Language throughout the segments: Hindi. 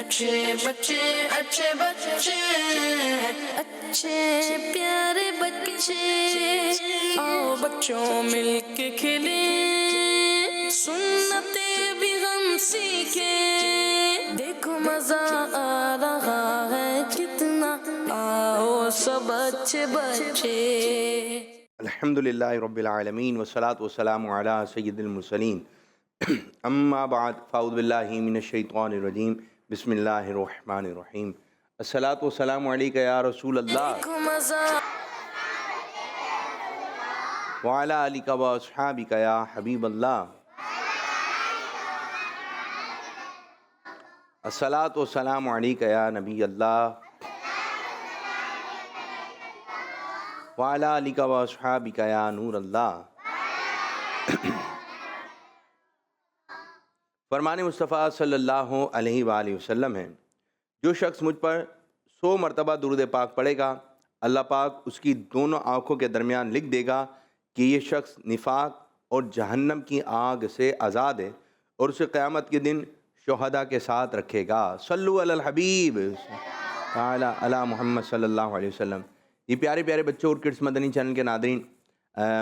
अच्छे बच्चे अच्छे बच्चे अच्छे प्यारे बच्चे आओ बच्चों मिलके खेले सुन्नते भी हम सीखे देखो मजा आ रहा है कितना आओ सब अच्छे बच्चे। अल्हम्दुलिल्लाहि रब्बिल आलमीन वस्सलातु वस्सलामु अला सय्यिदिल मुरसलीन अम्मा बाद फ़अऊज़ु बिल्लाहि मिनश शैतानिर रजीम बिस्मिल्लाहिर रहमानिर रहीम अस्सलातु वस्सलामु अलैका या रसूल अल्लाह व अला आलिका व अस्हाबिका या हबीब अल्लाह अस्सलातु वस्सलामु अलैका या नबी अल्लाह वाला अलिका व अस्हाबिका या नूर अल्लाह। फरमान मुस्तफ़ा सल्लल्लाहु अलैहि वसल्लम है, जो शख्स मुझ पर 100 मरतबा दुरूद पाक पढ़ेगा अल्लाह पाक उसकी दोनों आँखों के दरमियान लिख देगा कि ये शख्स निफाक और जहन्नम की आग से आज़ाद है और उसे क़यामत के दिन शुहदा के साथ रखेगा। सल्लु अलल हबीब ताला अला मुहम्मद सल्लल्लाहु अलैहि वसल्लम। ये प्यारे प्यारे बच्चों और किड्स मदनी चैनल के नादरीन,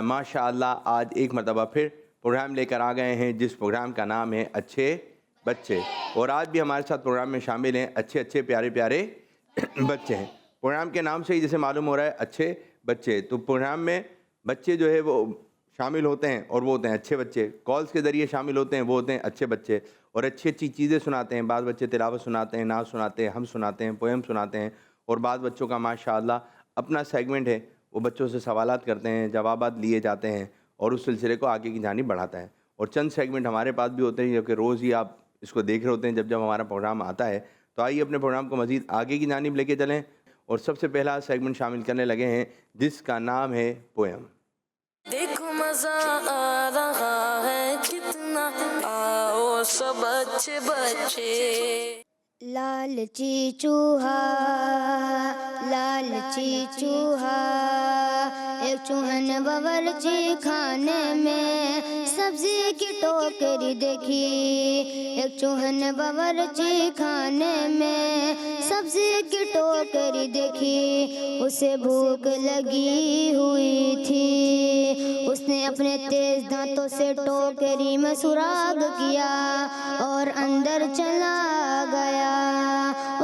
माशाअल्लाह आज एक मरतबा फिर प्रोग्राम लेकर आ गए हैं जिस प्रोग्राम का नाम है अच्छे बच्चे। और आज भी हमारे साथ प्रोग्राम में शामिल हैं अच्छे अच्छे प्यारे प्यारे बच्चे हैं। प्रोग्राम के नाम से ही जैसे मालूम हो रहा है अच्छे बच्चे, तो प्रोग्राम में बच्चे जो है वो शामिल होते हैं और वो होते हैं अच्छे बच्चे। कॉल्स के ज़रिए शामिल होते हैं, वो होते हैं अच्छे बच्चे और अच्छी अच्छी चीज़ें सुनाते हैं। बाद बच्चे तिलावत सुनाते हैं, नात सुनाते हैं, हम सुनाते हैं, पोएम सुनाते हैं। और बाद बच्चों का माशाअल्लाह अपना सेगमेंट है, वो बच्चों से सवालात करते हैं, जवाबात लिए जाते हैं और उस सिलसिले को आगे की जानिब बढ़ाता है। और चंद सेगमेंट हमारे पास भी होते हैं जो कि रोज़ ही आप इसको देख रहे होते हैं जब जब हमारा प्रोग्राम आता है। तो आइए अपने प्रोग्राम को मज़ीद आगे की जानिब लेके चलें और सबसे पहला सेगमेंट शामिल करने लगे हैं जिसका नाम है पोएम। देखो मजा आ रहा है कितना आओ सब अच्छे बच्चे। लालची चूहा एक चूहन बावर्ची खाने में सब्जी की टोकरी देखी। एक चूहन बावर्ची खाने में सब्जी की टोकरी देखी, उसे भूख लगी हुई थी। उसने अपने तेज दांतों से टोकरी में सुराग किया और अंदर चला गया।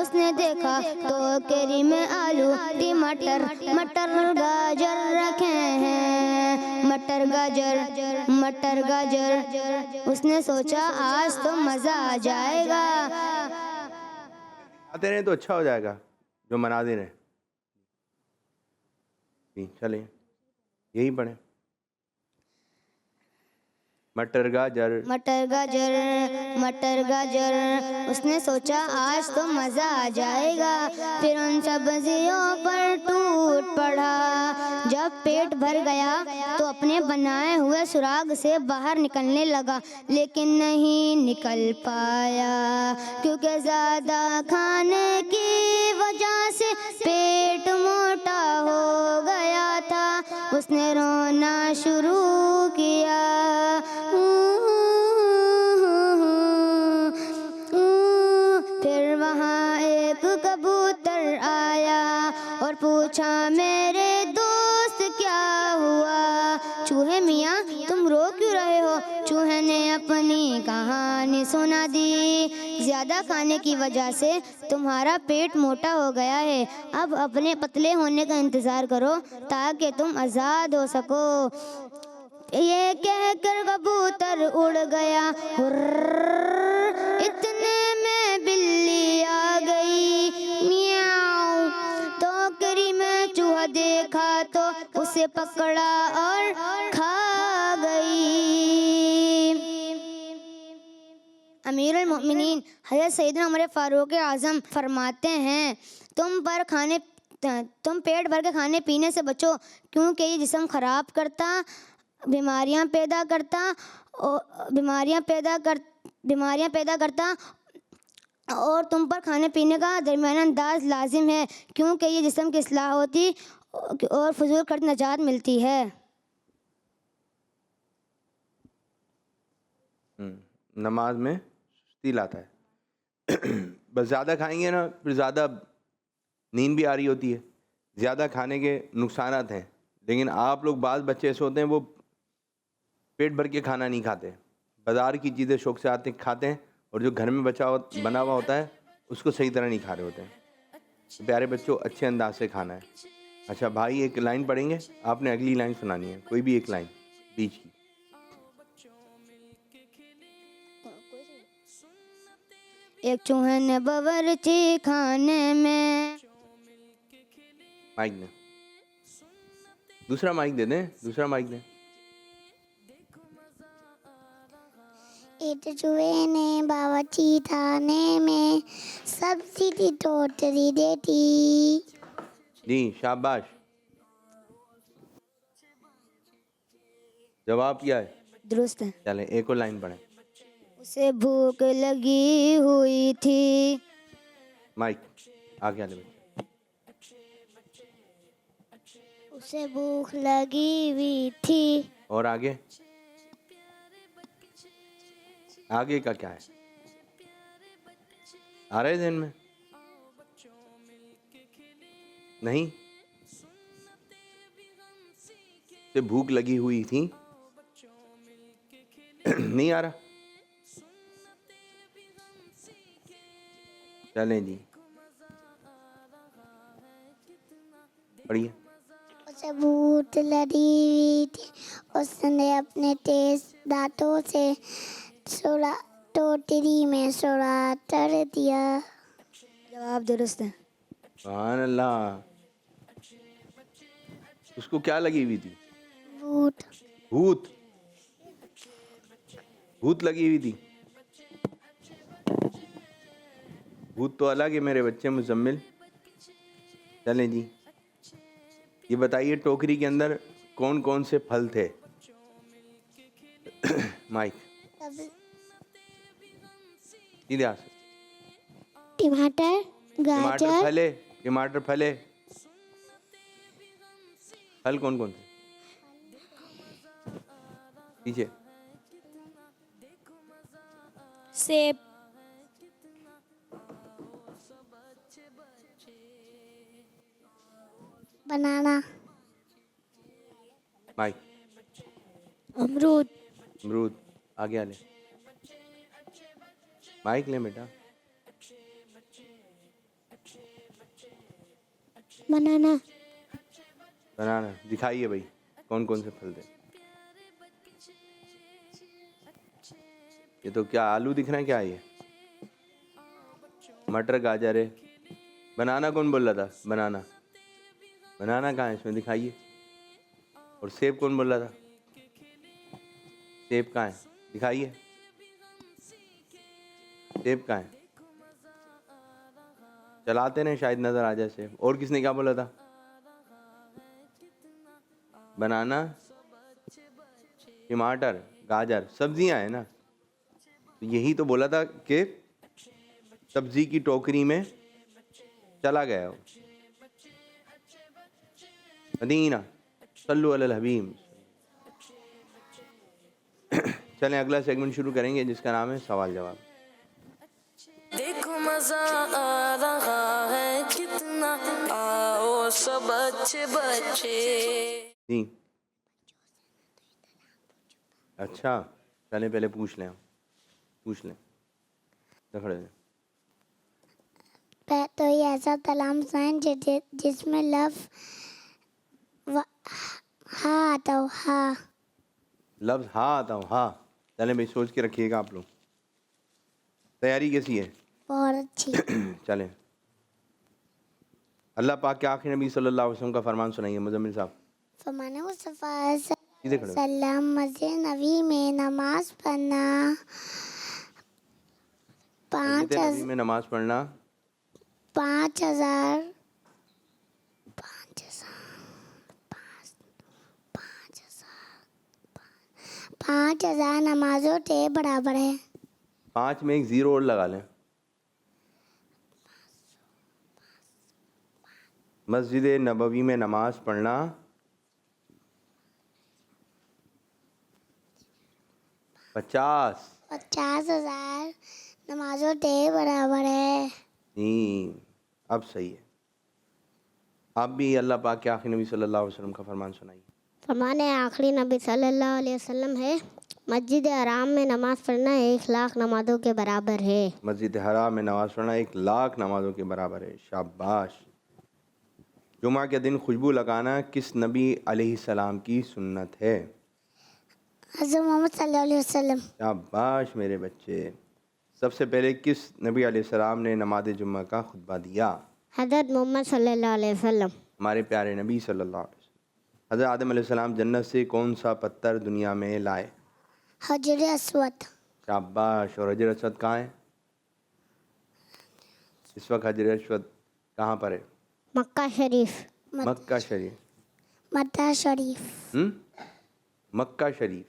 उसने देखा टोकरी में आलू टमाटर मटर गाजर रखे हैं, मटर गाजर। उसने सोचा आज तो मजा आ जाएगा। आते रहे तो अच्छा हो जाएगा जो मना दे रहे। चलिए यही पढ़ें, मटर गाजर। उसने सोचा आज तो मज़ा आ जाएगा। फिर उन सब्जियों पर टूट पड़ा। जब पेट भर गया तो अपने बनाए हुए सुराग से बाहर निकलने लगा, लेकिन नहीं निकल पाया क्योंकि ज़्यादा खाने की वजह से पेट मोटा हो गया था। उसने रोना शुरू किया। फिर वहाँ एक कबूतर आया और पूछा मेरे दोस्त क्या हुआ। चूहे मियाँ तुम रो क्यों रहे हो? चूहे ने अपनी कहानी सुना दी। ज़्यादा खाने की वजह से तुम्हारा पेट मोटा हो गया है। अब अपने पतले होने का इंतज़ार करो ताकि तुम आज़ाद हो सको। ये कहकर कबूतर उड़ गया। इतने में बिल्ली आ गई। मियाऊ। टोकरी में चूहा देखा तो उसे पकड़ा और खा गई। अमीरुल मोमिनीन हज़रत सैयदना उमर फारूक आज़म फरमाते हैं, तुम पेट भर के खाने पीने से बचो क्योंकि ये जिस्म ख़राब करता, बीमारियां पैदा करता और तुम पर खाने पीने का दरमियाना अंदाज लाजिम है क्योंकि ये जिस्म की इस्लाह होती और फजूल खर्च नजात मिलती है। नमाज में सुस्ती लाता है। बस ज़्यादा खाएंगे ना फिर ज़्यादा नींद भी आ रही होती है। ज़्यादा खाने के नुकसानात हैं, लेकिन आप लोग बाज़ बच्चे ऐसे होते हैं वो पेट भर के खाना नहीं खाते, बाज़ार की चीज़ें शौक़ से आते खाते हैं और जो घर में बना हुआ होता है उसको सही तरह नहीं खा रहे होते हैं। तो प्यारे बच्चों, अच्छे अंदाज से खाना है। अच्छा भाई, एक लाइन पढ़ेंगे, आपने अगली लाइन सुनानी है, कोई भी एक लाइन बीच की। एक चूहन बावर्ची खाने में। माइक दें, दूसरा माइक दे दें, दूसरा माइक दें। एक चूहे ने बावर्ची खाने में सब्जी की टोकरी देती। जी शाबाश। जवाब क्या है? दुरुस्त है। चलें एक और लाइन पढ़ें। उसे भूख लगी हुई थी। माइक आगे आने बच्चे। उसे भूख लगी हुई थी। और आगे, आगे का क्या है? आ रहे ध्यान में? नहीं, से भूख लगी हुई थी नहीं आ रहा। चलें जी, पढ़िए। उसे भूख लगी हुई थी, उसने अपने तेज दांतों से टोकरी में सोडा कर दिया। जवाब दुरुस्त है। सुभान अल्लाह। उसको क्या लगी हुई थी? भूत। भूत, भूत लगी हुई थी। भूत तो अलग है मेरे बच्चे मुजम्मिल। चलें जी, ये बताइए टोकरी के अंदर कौन कौन से फल थे? माइक सीधे आ। टमाटर, टमाटर गाजर, फले, टमाटर फले। फल कौन कौन थे? पीछे। सेब, बनाना, माइक। अमरूद, अमरूद आगे आ ले। माइक ले बेटा। बनाना, बनाना दिखाइए भाई, कौन कौन से फल थे? ये तो क्या आलू दिख रहे हैं क्या? ये मटर गाजर है। बनाना कौन बोल रहा था? बनाना, बनाना कहाँ है इसमें? दिखाइए। और सेब कौन बोल रहा था? सेब कहाँ है? दिखाइए। सेब कहाँ है? चलाते नहीं, शायद नजर आ जाए सेब। और किसने क्या बोला था? बनाना, टमाटर, गाजर, सब्जियां हैं ना। तो यही तो बोला था कि सब्जी की टोकरी में चला गया हो। मदीना सल्लु अलल हबीब। चलें अगला सेगमेंट शुरू करेंगे जिसका नाम है सवाल जवाब। देखो मजा आ रहा है कितना, आओ सब अच्छे बच्चे। जी अच्छा, चलें पहले पूछ लें, पूछ लें। खड़े हैं। तो ये ऐसा कलाम साइन जिसमें हा आता हो। हा लफ्ज़ हाँ आता हूँ। हाँ चलें भाई, सोच के रखिएगा आप लोग। तैयारी कैसी है? बहुत अच्छी। चलें, अल्लाह पाक के आखिरी नबी सल्लल्लाहु अलैहि वसल्लम का फरमान सुनाइए मुजम्मिल साहब। फरमाने सीधे खड़े हो। सल्लम मस्जिद नबी में नमाज पढ़ना मस्जिद नबी में नमाज पढ़ना 5,000 नमाजों के बराबर है। 5 में एक ज़ीरो और लगा लें। मस्जिद नबवी में नमाज पढ़ना 50,000 नमाजों के बराबर है। जी, अब सही है। आप भी अल्लाह पाक के आखिरी नबी सल्लल्लाहु अलैहि वसल्लम का फरमान सुनाइए। फरमाने आखिरी नबी सल्लल्लाहु अलैहि वसल्लम है, मस्जिद हराम में नमाज़ पढ़ना 1,00,000 नमाज़ों के बराबर है। मस्जिद हराम में नमाज़ पढ़ना 1,00,000 नमाज़ों के बराबर है। शाबाश। जुमा के दिन खुशबू लगाना किस नबी अलैहिस्सलाम की सुन्नत है? हज़रत मोहम्मद सल्लल्लाहु अलैहि वसल्लम। शाबाश मेरे बच्चे। सबसे पहले किस नबी अलैहिस्सलाम ने नमाज जुम्मा का खुतबा दिया? हज़रत मोहम्मद सल्लल्लाहु अलैहि वसल्लम। हमारे प्यारे नबी सल्लल्लाहु अलैहि वसल्लम। हज़रत आदम अलैहिस्सलाम जन्नत से कौन सा पत्थर दुनिया में लाए? हजर अस्वद। शाबाश। और हजर अस्वद कहाँ है? इस वक्त हजर अस्वद कहाँ पर है? मक्का शरीफ। मक्का शरीफ। मक्का शरीफ। मक्का शरीफ।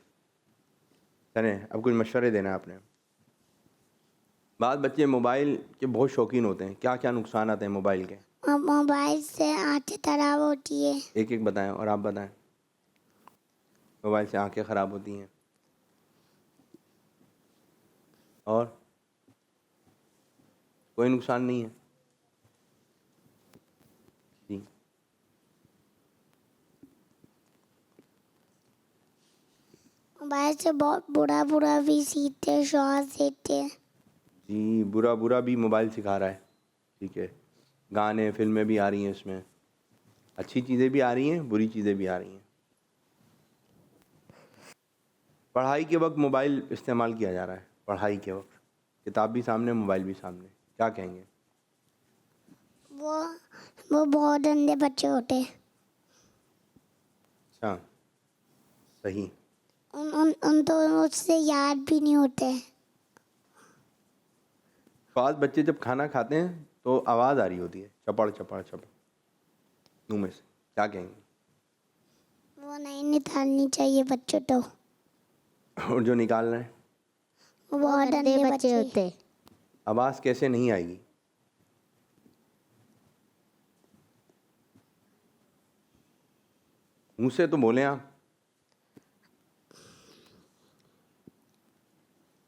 चलें, अब कुछ मशवरे देना है आपने। बाद बच्चे मोबाइल के बहुत शौकीन होते हैं, क्या क्या नुकसान आते हैं मोबाइल के? मोबाइल से आंखें खराब होती है। एक एक बताएं और आप बताएं। मोबाइल से आंखें ख़राब होती हैं और कोई नुकसान नहीं है? जी, मोबाइल से बहुत बुरा बुरा भी सीखते शौहर सीखते। जी, बुरा बुरा भी मोबाइल सिखा रहा है। ठीक है, गाने फिल्में भी आ रही हैं, इसमें अच्छी चीज़ें भी आ रही हैं, बुरी चीज़ें भी आ रही हैं। पढ़ाई के वक्त मोबाइल इस्तेमाल किया जा रहा है। पढ़ाई के वक्त किताब भी सामने, मोबाइल भी सामने, क्या कहेंगे? वो बहुत गंदे बच्चे होते हैं। अच्छा, सही। उन तो उससे याद भी नहीं होते। बाद बच्चे जब खाना खाते हैं तो आवाज़ आ रही होती है, चपड़ चपड़ चपड़ मुँह में से, क्या कहेंगे? वो नहीं निकालनी चाहिए बच्चों तो। और जो निकाल रहे हैं वो बहुत गंदे बच्चे होते। आवाज़ कैसे नहीं आएगी? मुँह से तो बोले आप,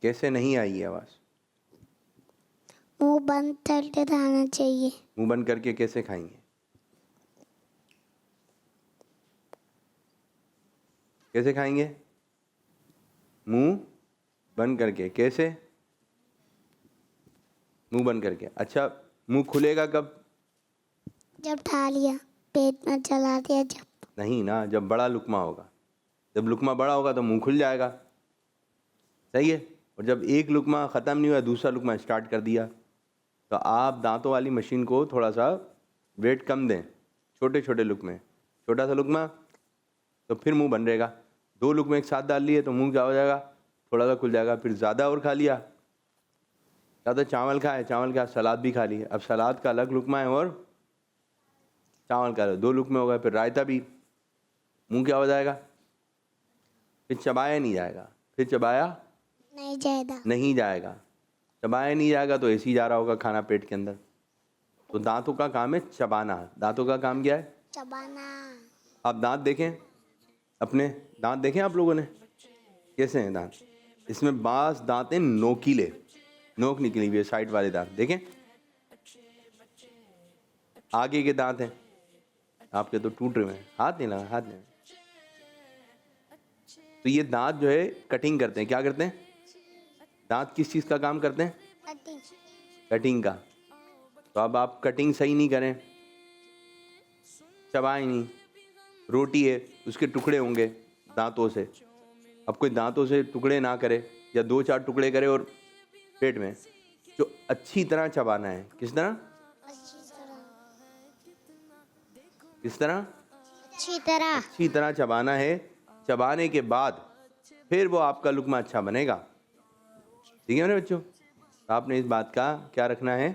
कैसे नहीं आएगी आवाज़? मुंह बंद करके खाना चाहिए। मुंह बंद करके कैसे खाएंगे? कैसे खाएंगे? मुंह बंद करके। कैसे? मुंह बंद करके। अच्छा, मुंह खुलेगा कब? जब खा लिया, पेट में चला दिया जब। नहीं ना, जब बड़ा लुकमा होगा। जब लुकमा बड़ा होगा तो मुंह खुल जाएगा, सही है। और जब एक लुकमा ख़त्म नहीं हुआ, दूसरा लुकमा स्टार्ट कर दिया, तो आप दांतों वाली मशीन को थोड़ा सा वेट कम दें, छोटे छोटे लुकमे, छोटा सा लुकमा तो फिर मुंह बन रहेगा। 2 लुकमे एक साथ डाल लिए तो मुंह क्या हो जाएगा? थोड़ा सा खुल जाएगा। फिर ज़्यादा और खा लिया, ज़्यादा चावल खाए, चावल के साथ सलाद भी खा लिए, अब सलाद का अलग लुकमा है और चावल का 2 लुकमे हो गए। फिर रायता भी, मुंह क्या हो जाएगा? फिर चबाया नहीं जाएगा। फिर चबाया नहीं जाएगा। चबाया नहीं जाएगा तो ऐसे ही जा रहा होगा खाना पेट के अंदर। तो दांतों का काम है चबाना। दांतों का काम क्या है? चबाना। आप दांत देखें, अपने दांत देखें आप लोगों ने, कैसे हैं दांत? इसमें बास दांत हैं नोकीले, नोक निकली हुई है, साइड वाले दांत देखें। आगे के दांत हैं आपके तो टूट रहे हैं, हाथ नहीं लगा, हाथ नहीं। तो ये दांत जो है कटिंग करते हैं। क्या करते हैं? दांत किस चीज़ का काम करते हैं? कटिंग का। तो अब आप कटिंग सही नहीं करें, चबाएं नहीं, रोटी है उसके टुकड़े होंगे दांतों से। अब कोई दांतों से टुकड़े ना करे या 2-4 टुकड़े करे और पेट में, जो अच्छी तरह चबाना है। किस तरह? किस तरह? अच्छी तरह चबाना है। चबाने के बाद फिर वो आपका लुकमा अच्छा बनेगा। ठीक है मेरे बच्चों, आपने इस बात का क्या रखना है?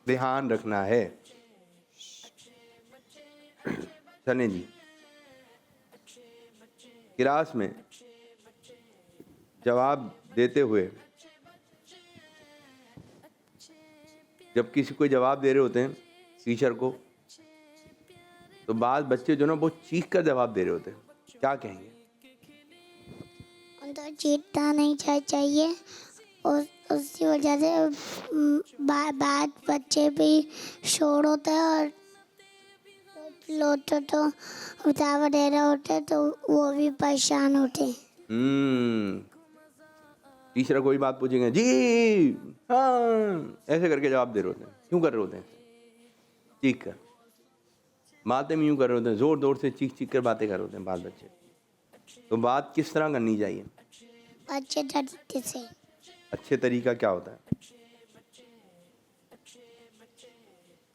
ध्यान रखना है। चलें जी, क्लास में जवाब देते हुए जब किसी को जवाब दे रहे होते हैं टीचर को, तो बाद बच्चे जो ना वो चीख कर जवाब दे रहे होते हैं, क्या कहेंगे? उनको चीखना नहीं चाहिए उसकी वजह से बाद बच्चे भी शोर होता है और लोटे तो उतार वगैरह होते तो वो भी परेशान होते हैं। तीसरा कोई बात पूछेंगे जी हाँ ऐसे करके जवाब दे रहे होते हैं। क्यों कर रहे होते हैं? चीख कर बातें में यूँ कर रहे होते हैं, ज़ोर ज़ोर से चीख चीख कर बातें कर रहे होते हैं बाल बच्चे। तो बात किस तरह करनी चाहिए? अच्छे तरीके से। अच्छे तरीका क्या होता है?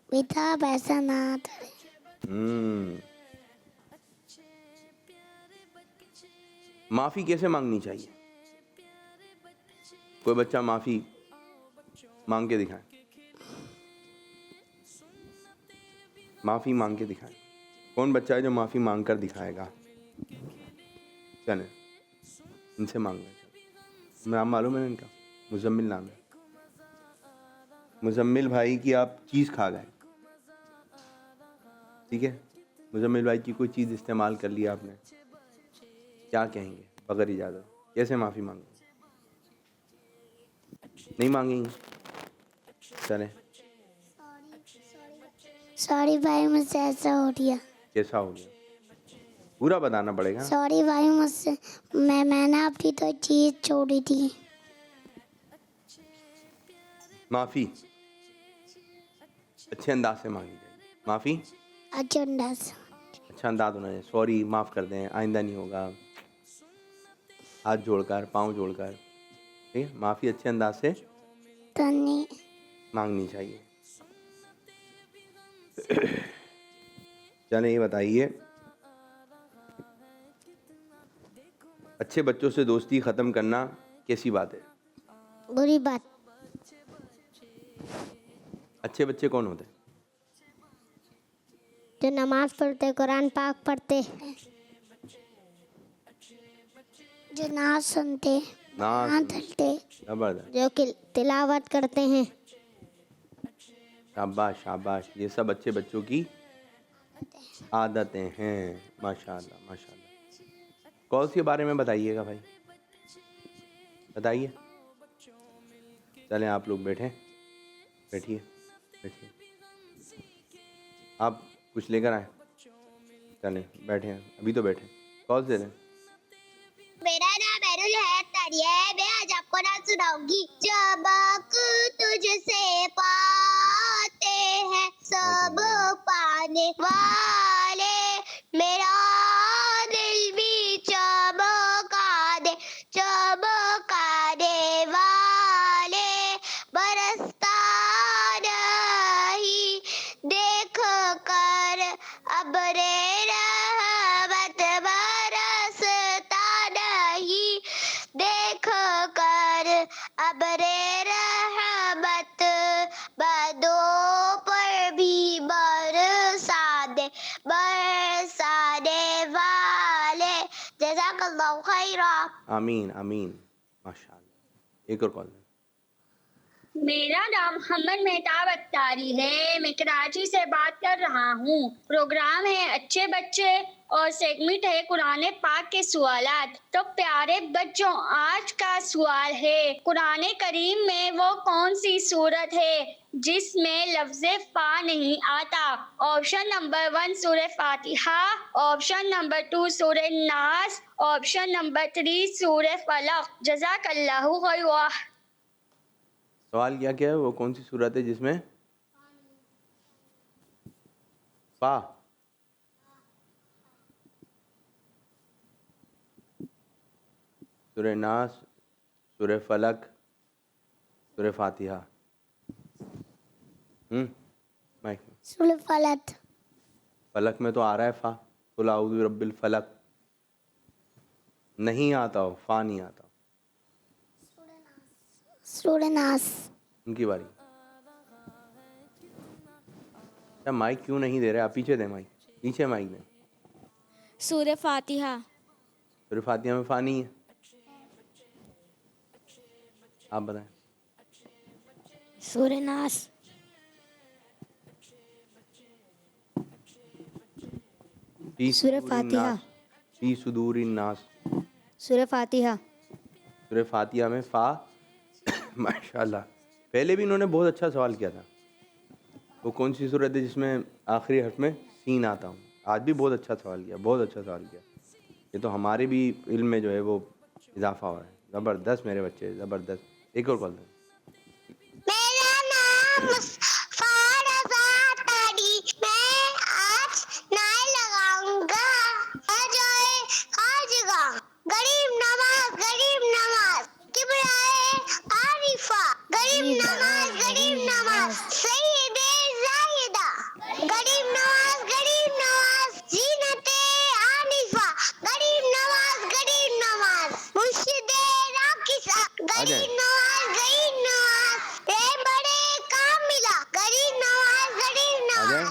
बेटा पैसा ना करे। माफ़ी कैसे मांगनी चाहिए? कोई बच्चा माफ़ी मांग के दिखाए, माफ़ी मांग के दिखाए। कौन बच्चा है जो माफ़ी मांग कर दिखाएगा? चलें इनसे मांगना चाहिए। नाम मालूम है इनका? मुजम्मिल नाम है। मुजम्मिल भाई की आप चीज़ खा गए, ठीक है? मुजम्मिल भाई की कोई चीज़ इस्तेमाल कर लिया आपने, क्या कहेंगे बगैर इजाज़त? कैसे माफ़ी मांगेंगे? नहीं मांगेंगे? चलें सॉरी भाई मुझसे ऐसा हो गया। कैसा हो गया पूरा बताना पड़ेगा। सॉरी भाई मुझसे मैंने आपकी तो चीज़ छोड़ी थी। माफ़ी अच्छे अंदाज से मांगी जाएगी। माफ़ी अच्छा अंदाज। अच्छा अंदाज होना चाहिए। सॉरी, माफ़ कर दें, आइंदा नहीं होगा, हाथ जोड़कर पाँव जोड़कर, ठीक है? माफ़ी अच्छे अंदाज से तो नहीं मांगनी चाहिए। चलें ये बताइए, अच्छे बच्चों से दोस्ती ख़त्म करना कैसी बात है? बुरी बात। अच्छे बच्चे कौन होते हैं? जो नमाज पढ़ते, कुरान पाक पढ़ते, जो ना सुनते ना ना धरते। ज़बरदस्त, जो कि तिलावत करते हैं। शाबाश शाबाश, ये सब अच्छे बच्चों की आदतें हैं। माशाल्लाह माशाल्लाह। कौन सी के बारे में बताइएगा भाई, बताइए। चलें आप लोग बैठें, बैठिए बैठिए, आप कुछ लेकर आए, चलें बैठे हैं, अभी तो बैठे। कौन से लें? मेरा नाम बैरुल हयात तारिया है। मैं आज आपको नाम सुनाऊंगी। चमक तुझसे पाते हैं सब पाने वाले, मेरा दिल भी चमका दे, चमका दे वाले, बरसता नहीं देख कर अबरे रहमत, बरसता नहीं देख कर अबरे रहमत, बदों पर भी बरसा दे, बरसा दे वाले। जज़ाकल्लाहु खैरा। आमीन आमीन माशाल्लाह। एक और कॉल। मेरा नाम मोहम्मद मेहताब अख्तारी है। मैं कराची से बात कर रहा हूँ। प्रोग्राम है अच्छे बच्चे और सेगमेंट है कुरान पाक के सवालात। तो प्यारे बच्चों, आज का सवाल है, कुरान करीम में वो कौन सी सूरत है जिसमें लफ्ज़ फा नहीं आता? ऑप्शन नंबर 1 सूरह फातिहा, ऑप्शन नंबर 2 सूरह नास, ऑप्शन नंबर 3 सूरह फलक। जज़ाकल्लाहु खैरा। सवाल क्या क्या है? वो कौन सी सूरत है जिसमें फा? सूरह नास, सूरह फलक, सूरह फातिहा। माइक में। सूरह फलक। फलक में तो आ रहा है फा, कुल अऊज़ु बिरब्बिल फलक। नहीं आता हो, फा नहीं आता। सूरह नास। उनकी बारी। क्या माइक क्यों नहीं दे रहे? आप पीछे दें माइक, पीछे माइक दें। सूरह फातिहा। सूरह फातिहा में फा नहीं है, आप बताएं। सूरह नास। सूरह फातिहा। फी सुदूरिन नास। सूरह फातिहा। सूरह फातिहा में फा माशाल्लाह। पहले भी इन्होंने बहुत अच्छा सवाल किया था। वो कौन सी सूरत है जिसमें आखिरी हर्फ में सीन आता हूँ? आज भी बहुत अच्छा सवाल किया, बहुत अच्छा सवाल किया। ये तो हमारे भी इल्म में जो है वो इजाफा हो रहा है। ज़बरदस्त मेरे बच्चे, ज़बरदस्त। एक और कॉल दें। मेरा नाम मुस्तफा रज़ा तारी। मैं आज नाय लगाऊंगा। अजाए खाजगा गरीब नवाज किबराए आरिफा गरीब नवाज सैयदे जाहिदा गरीब नवाज जीनते आनिफा गरीब नवाज मुर्शिदे राकिसा आ जाए। गरीब नवाज रे बड़े कामिला गरीब आ जाए।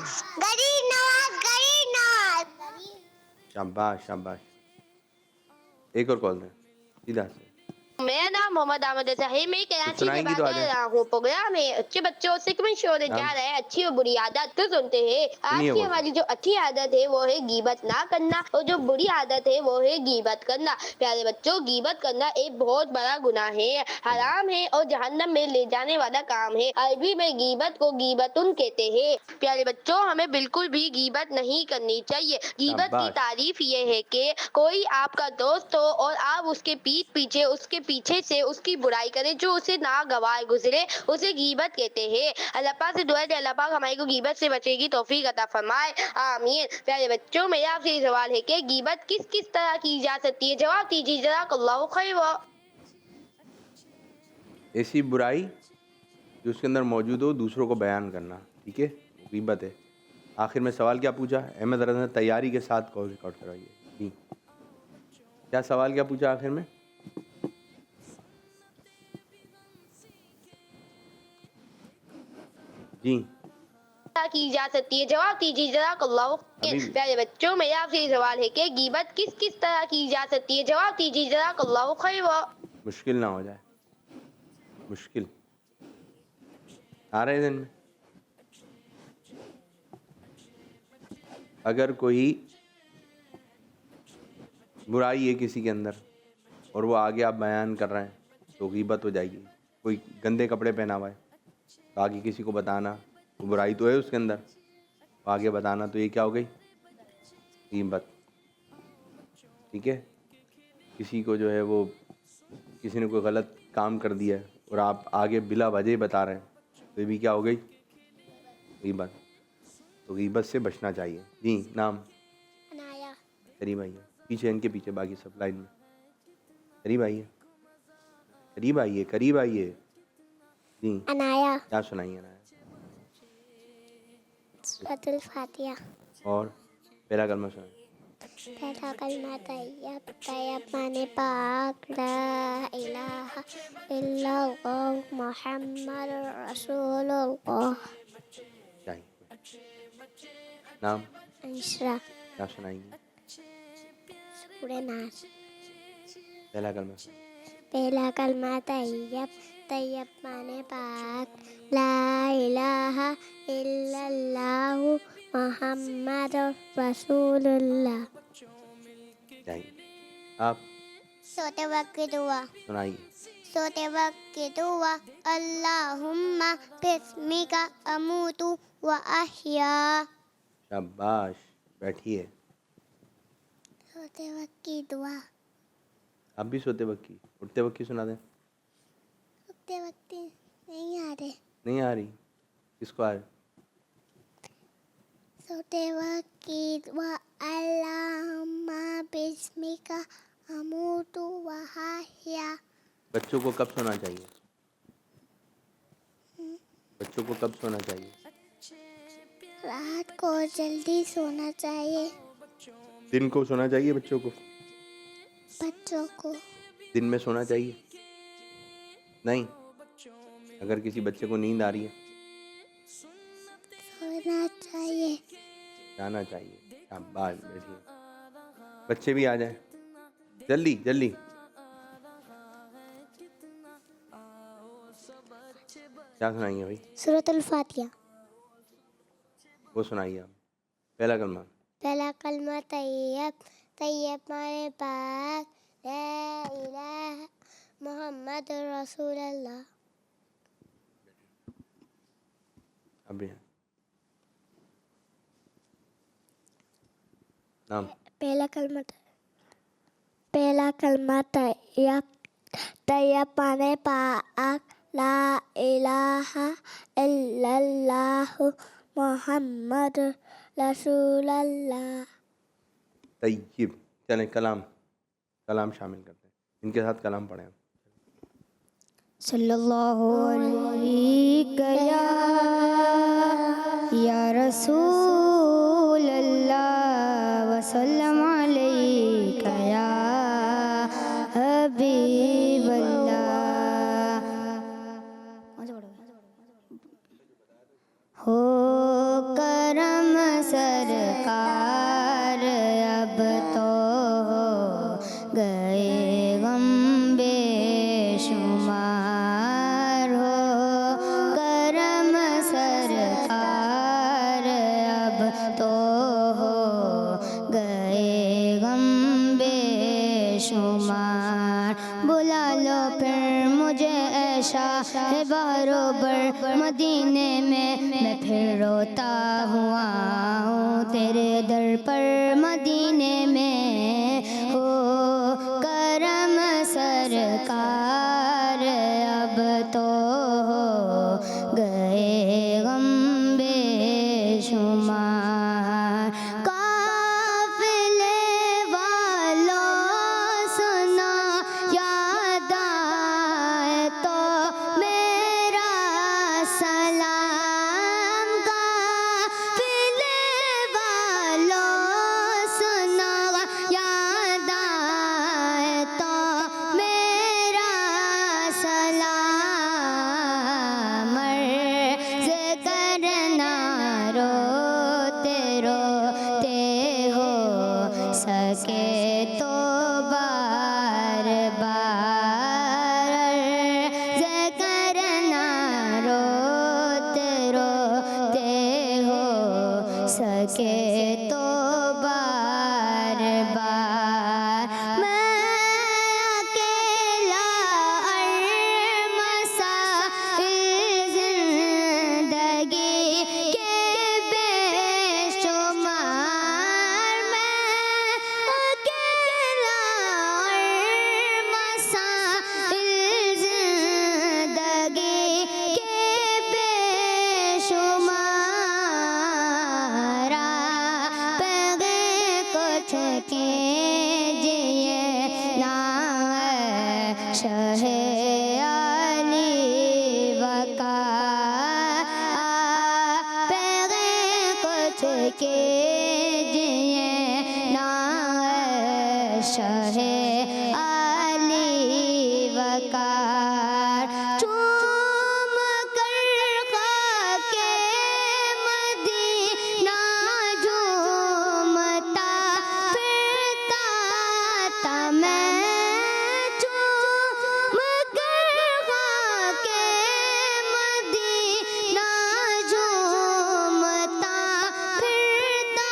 नवाज शाबाश शाबाश। एक और कॉल दें सीधा से। मेरा नाम मोहम्मद अहमद है। मैं कराची से सुनाएंगी बात तो आ कर जाए। रहा हूँ। प्रोग्राम है अच्छे बच्चों से क्यों शो होने जा रहा है। अच्छी और बुरी आदत तो सुनते हैं। आज सुनिए की वो। हमारी जो अच्छी आदत है वो है गीबत ना करना, और जो बुरी आदत है वो है गीबत करना। प्यारे बच्चों, गीबत करना एक बहुत बड़ा गुनाह है, हराम है और जहन्नम में ले जाने वाला काम है। अरबी में गीबत को गीबतुन कहते हैं। प्यारे बच्चों, हमें बिल्कुल भी गीबत नहीं करनी चाहिए। गीबत की शाबाश। तारीफ ये है कि कोई आपका दोस्त हो और आप उसके पीठ पीछे उसके पीछे से उसकी बुराई करे, जो उसे नागवार गुजरे, उसे गीबत कहते हैं। अल्लाह पाक से दुआ है अल्लाह पाक हमारे को गीबत से बचने की तौफीक अता फरमाए, आमीन। प्यारे बच्चों, मेरा आपसे सवाल है कि गीबत किस किस तरह की जा सकती है। जवाब दीजिए जज़ाकल्लाहु खैर। ऐसी बुराई जो उसके अंदर मौजूद हो दूसरों को बयान करना, ठीक है, वो गीबत है। आखिर में सवाल क्या पूछा? अहमद रज़ा ने तैयारी के साथ कॉल रिकॉर्ड करवाइए जी। क्या सवाल क्या पूछा आखिर में? जी की जा सकती है। जवाब दीजिए जज़ाकल्लाहु खैर। अभी- प्यारे बच्चों, मेरा आपसे सवाल है कि गीबत किस किस तरह की जा सकती है। जवाब दीजिए जज़ाकल्लाहु खैर। मुश्किल ना हो जाए, मुश्किल आ रहे दिन में। अगर कोई बुराई है किसी के अंदर और वो आगे आप बयान कर रहे हैं तो गीबत हो जाएगी। कोई गंदे कपड़े पहना हुआ है तो आगे किसी को बताना, वो बुराई तो है उसके अंदर, तो आगे बताना, तो ये क्या हो गई? गीबत, ठीक है। किसी को जो है वो किसी ने कोई गलत काम कर दिया है और आप आगे बिला वजह बता रहे हैं तो ये भी क्या हो गई? गीबत। तो गीबत से बचना चाहिए जी। नाम? अनाया करीब आइए, पीछे इनके पीछे, बाकी सब लाइन में। करीब आइए, करीब आइए, करीब आइए जी। अनाया क्या सुनाइए ना? सूरतुल फातिहा। और पहला कलमा सुनाइए। पहला कलमा तैयब तैयब माने पाक ला इलाहा इल्लल्लाह मुहम्मद रसूलुल्लाह। चाहिए। नाम? अंशरा क्या सुनाएंगे? सूरह नास। पहला कलमा सुनाइए। पहला कलमा तैयब तैयब माने पाक ला इलाहा इल्लल्लाह मुहम्मद रसूलुल्लाह। चाहिए। आप सोते वक्त की दुआ। सुनाइए। सोते वक्त की दुआ अल्लाहुम्मा बिस्मिका अमूतु व अहया। शाबाश, बैठिए। सोते वक्त की दुआ। आप भी सोते वक्त की, उठते वक्त की सुना दें। सोते वक्त नहीं आ रहे। नहीं आ रही? किसको आ रही? सोते वक्त की दुआ अल्लाहुम्मा बिस्मिका अमूतु व अहया। बच्चों को कब सोना चाहिए? बच्चों को कब सोना चाहिए? रात को जल्दी सोना चाहिए। दिन को सोना चाहिए बच्चों को? बच्चों को दिन में सोना चाहिए? नहीं। अगर किसी बच्चे को नींद आ रही है सोना चाहिए। जाना चाहिए। शाबाश, बैठिए। बच्चे भी आ जाएं जल्दी जल्दी। क्या सुनाइए भाई? सूरतुल फातिहा। वो सुनाइए आप। पहला कलमा। पहला कलमा तैयब तैयब माने पाक ला इलाहा मुहम्मद रसूलुल्लाह। अभी नाम पहला कलमा तैयब पाने पाक ला इलाहा इल्लल्लाह मोहम्मद रसूलल्लाह। तय्यब। चलें कलाम शामिल करते हैं, इनके साथ कलाम पढ़ें। सल्लल्लाहु अलैहि या रसूल अल्लाह वसल्लम अलैका या हबीब अल्लाह। हो करम सरकार अब तो हो गए गम बेशुमार। हो करम सरकार अब तो हो गए गम बेशुमार। बुला लो फिर मुझे ऐशा है बरोबर मदीने में मैं फिर रोता हुआ हूँ तेरे दर पर मदीने में। हो करम सरकार अब तो हो गए गम बेशुमार। काफिले वालों सुना याद आए तो मेरा सलाम। काफिले वालों सुना याद आए तो मेरा सलाम। अर्ज़ करना रोते रोते हो सके तो बार बार। अर्ज़ करना रोते रोते हो सके तो बार बार। मैं अकेला मसाइल जिंदगी के बेशुमार। मैं अकेला मसाइल जिंदगी के बेशुमार। पैगे कुछ कीजिए ना शहे अली वकार। पैगे कुछ कीजिए ना शहे अली वकार। चूम कर खाके मदीना झूमता फिरता था मैं। चूम कर खाके मदीना झूमता फिरता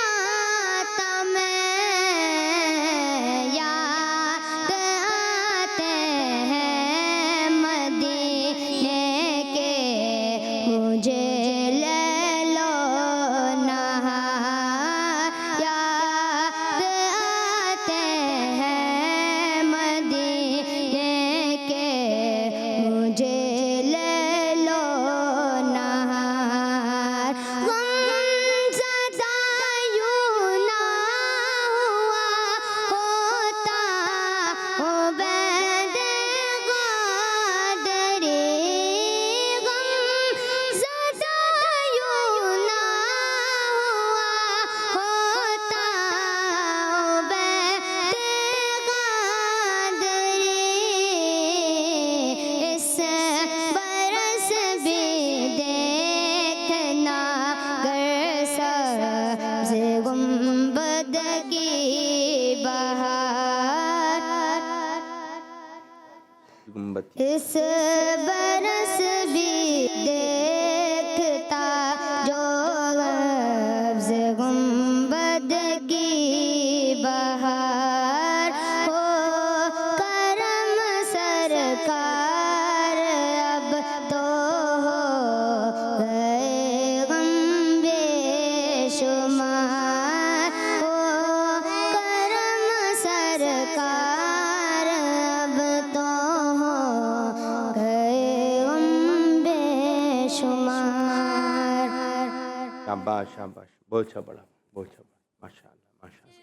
शाबाश शाबाश, बहुत अच्छा पढ़ा, बहुत अच्छा पढ़ा, माशाल्लाह माशाल्लाह।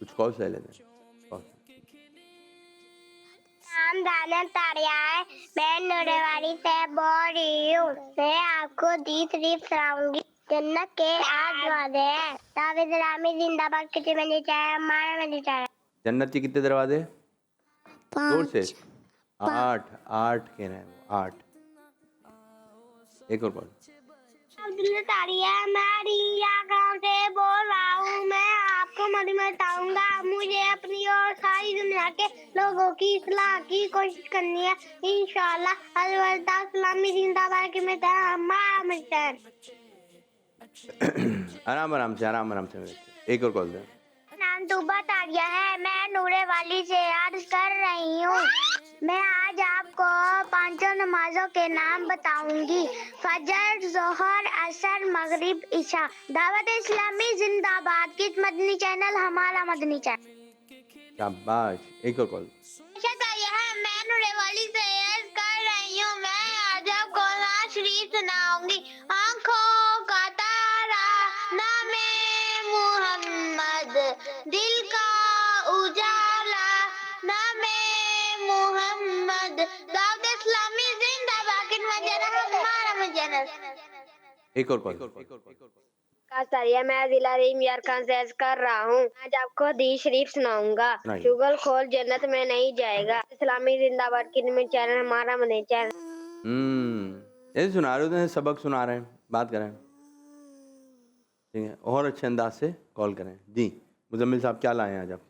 कुछ कॉल से लेते हैं। नाम दाना तारिया है, मैं नूरेवाली से बोल रही हूँ। मैं आपको 30 टिप्स सुनाऊंगी। जन्नत के 8 दरवाजे हैं। ताबिद रामी जिंदाबाद कितने बजे चाहे हमारा बजे चाहे। जन्नत के कितने दरवाजे? जोर से। 5 8 कह रहे हैं वो, 8। एक और कॉल। अब्दुल्ला तारिया, मैं रिया गांव से बोल रहा हूँ। मैं आपको मदद बताऊंगा। मुझे अपनी और सारी दुनिया के लोगों की इस्लाह की कोशिश करनी है। इंशाल्लाह अलविदा इस्लामी जिंदाबाद की में हमारा मिशन। आराम आराम से, आराम आराम से। एक और कॉल दे। नाम तुबा तारिया है, मैं नूरे वाली से अर्ज कर रही हूँ। मैं आज आपको 5 नमाजों के नाम बताऊंगी। फजर, जोहर, असर, मगरिब, इशा। दावत इस्लामी जिंदाबाद। किस मदनी चैनल? हमारा मदनी चैनल। शाबाश। एक और कॉल। मैं नूरे वाली से अर्ज कर रही हूँ। मैं आज आपको कुरान शरीफ सुनाऊंगी। आंखों का तारा नामे मुहम्मद, दिल का उजाला नामे मुहम्मद। दाऊद इस्लामी जिंदाबाद। हमारा चैनल। एक और कॉल। कासारिया, मैं जिला रीम यार खान से अर्ज कर रहा हूँ। आज आपको हदीस शरीफ सुनाऊंगा। सुनाइए। चुगल खोल जन्नत में नहीं जाएगा। इस्लामी जिंदाबाद की में चैनल हमारा मदनी चैनल। ऐसे सुना रहे होते हैं, सबक सुना रहे हैं, बात कर रहे हैं, ठीक है। और अच्छे अंदाज से कॉल करें। जी मुजम्मिल साहब, क्या लाएं आज आप?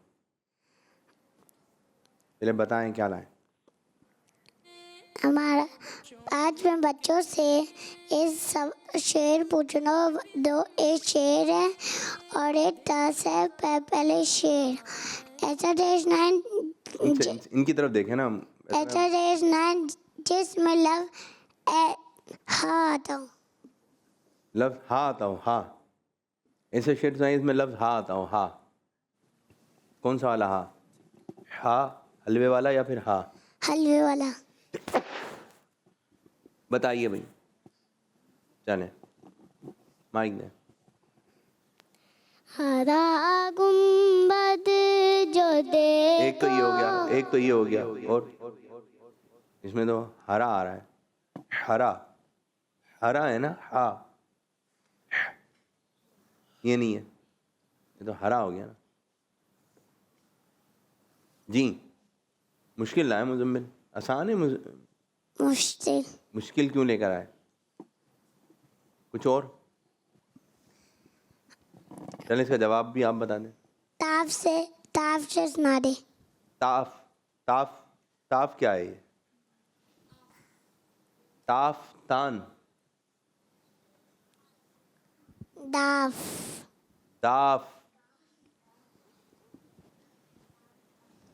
पहले बताएं क्या लाएं। हमारा आज मैं बच्चों से इस सब शेर पूछना। 2 एक शेर है और एक दस है। पहले शेर। ऐसा देश नहीं इनकी तरफ देखें ना। ऐसा देश नहीं जिसमें लव हाँ आता हूँ। लफ्ज़ हा आता हूँ, हा। ऐसे शेर सुनाइए इसमें लफ्ज़ हा आता हूँ, हा। कौन सा वाला हा? हा हलवे वाला या फिर हा? हलवे वाला। बताइए भाई, चलें माइक दें। हरा गुंबद जो दे। एक तो ये हो गया, एक तो ये हो गया, और इसमें तो हरा आ रहा है। हरा, हरा है ना, हा। ये नहीं है, ये तो हरा हो गया ना। जी मुश्किल लाए मुजम्मिल, आसान है। मुश्किल। मुश्किल क्यों लेकर आए? कुछ और? चलें इसका जवाब भी आप बता दें। ताफ से सुना दे। ताफ, ताफ, ताफ क्या है ये? ताफ, तान, दाफ। ताफ।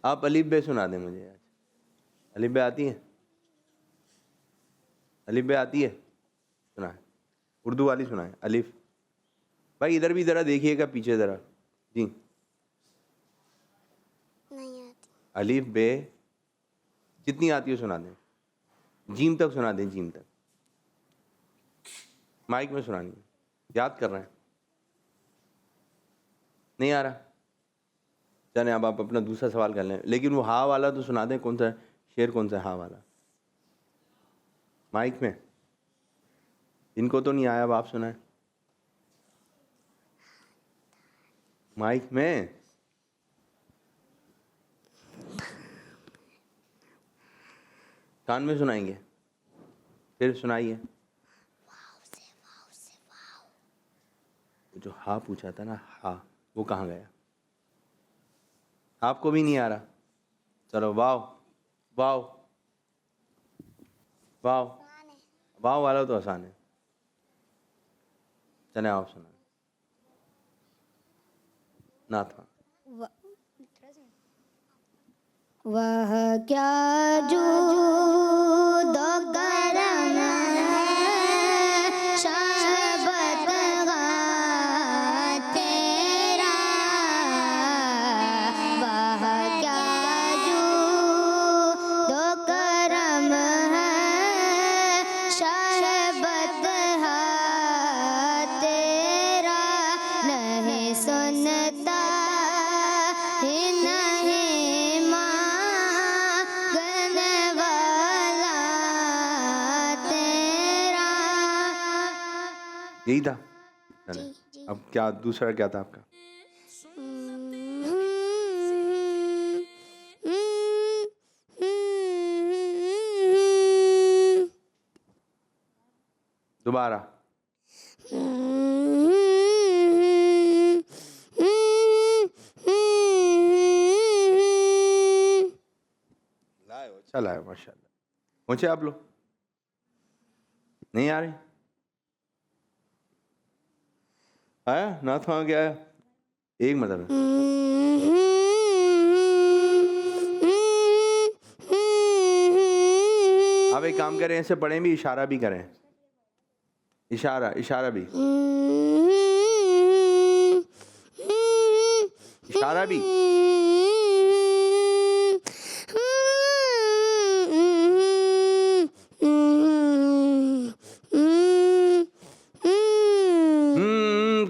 आप अलिफ बे सुना दें मुझे आज। अलिफ बे आती है? अलिफ बे आती है? सुनाए, उर्दू वाली सुनाए। अलिफ भाई इधर भी ज़रा देखिएगा, पीछे ज़रा। जी नहीं आती। अलिफ बे जितनी आती है सुना दें। जीम तक सुना दें, जीम तक। माइक में सुनानी है। याद कर रहे हैं? नहीं आ रहा? चलें अब आप अपना दूसरा सवाल कर लें, लेकिन वो हा वाला तो सुना दें। कौन सा शेर, कौन सा हा वाला? माइक में। इनको तो नहीं आया, अब आप सुनाएं माइक में। कान में सुनाएंगे? फिर सुनाइए। जो हा पूछा था ना, हा, वो कहाँ गया? आपको भी नहीं आ रहा? चलो वाव, वाव, वाव। वाव वाला तो आसान है। चले आप सुना ना था। वह क्या जो दो करम है शरबत तेरा। वह क्या जो दो करम है शरबत तेरा। यही था? चले, अब क्या दूसरा क्या था आपका? दोबारा। चला है माशाल्लाह। पहुंचे आप लोग? नहीं आ रहे? आया नाथ वहाँ क्या आया? एक मतलब आप एक काम करें, ऐसे पढ़ें भी, इशारा भी करें। इशारा इशारा भी, इशारा भी।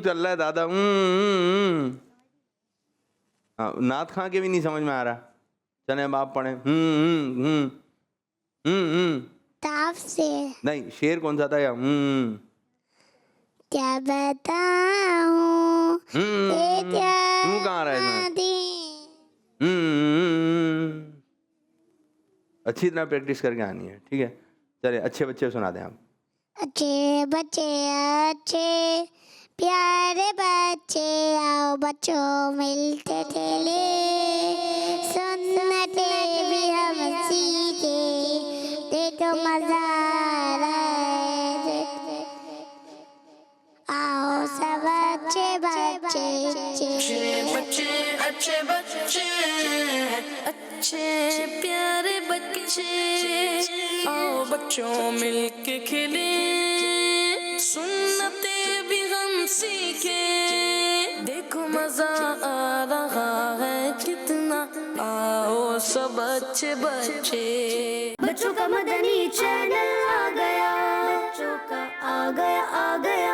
चल रहा है दादा। नाथ खां के भी नहीं समझ में आ रहा। चले अब आप पढ़े। ताफ से नहीं, शेर कौन सा था या? क्या बताऊं कहाँ आ रहा है इसमें? अच्छी तरह प्रैक्टिस करके आनी है, ठीक है? चले अच्छे बच्चे सुना दें आप। अच्छे बच्चे अच्छे प्यारे बच्चे आओ बच्चों मिलते खेले सुन्नते भी हम सीखे देखो मजा आ रहा है आओ सब अच्छे बच्चे अच्छे बच्चे अच्छे प्यारे बच्चे आओ बच्चों मिलके खेले सुन्नते भी हम सीखे देखो मजा आ रहा है कितना आओ सब अच्छे बच्चे। बच्चों का मदनी चैनल आ गया बच्चों का आ गया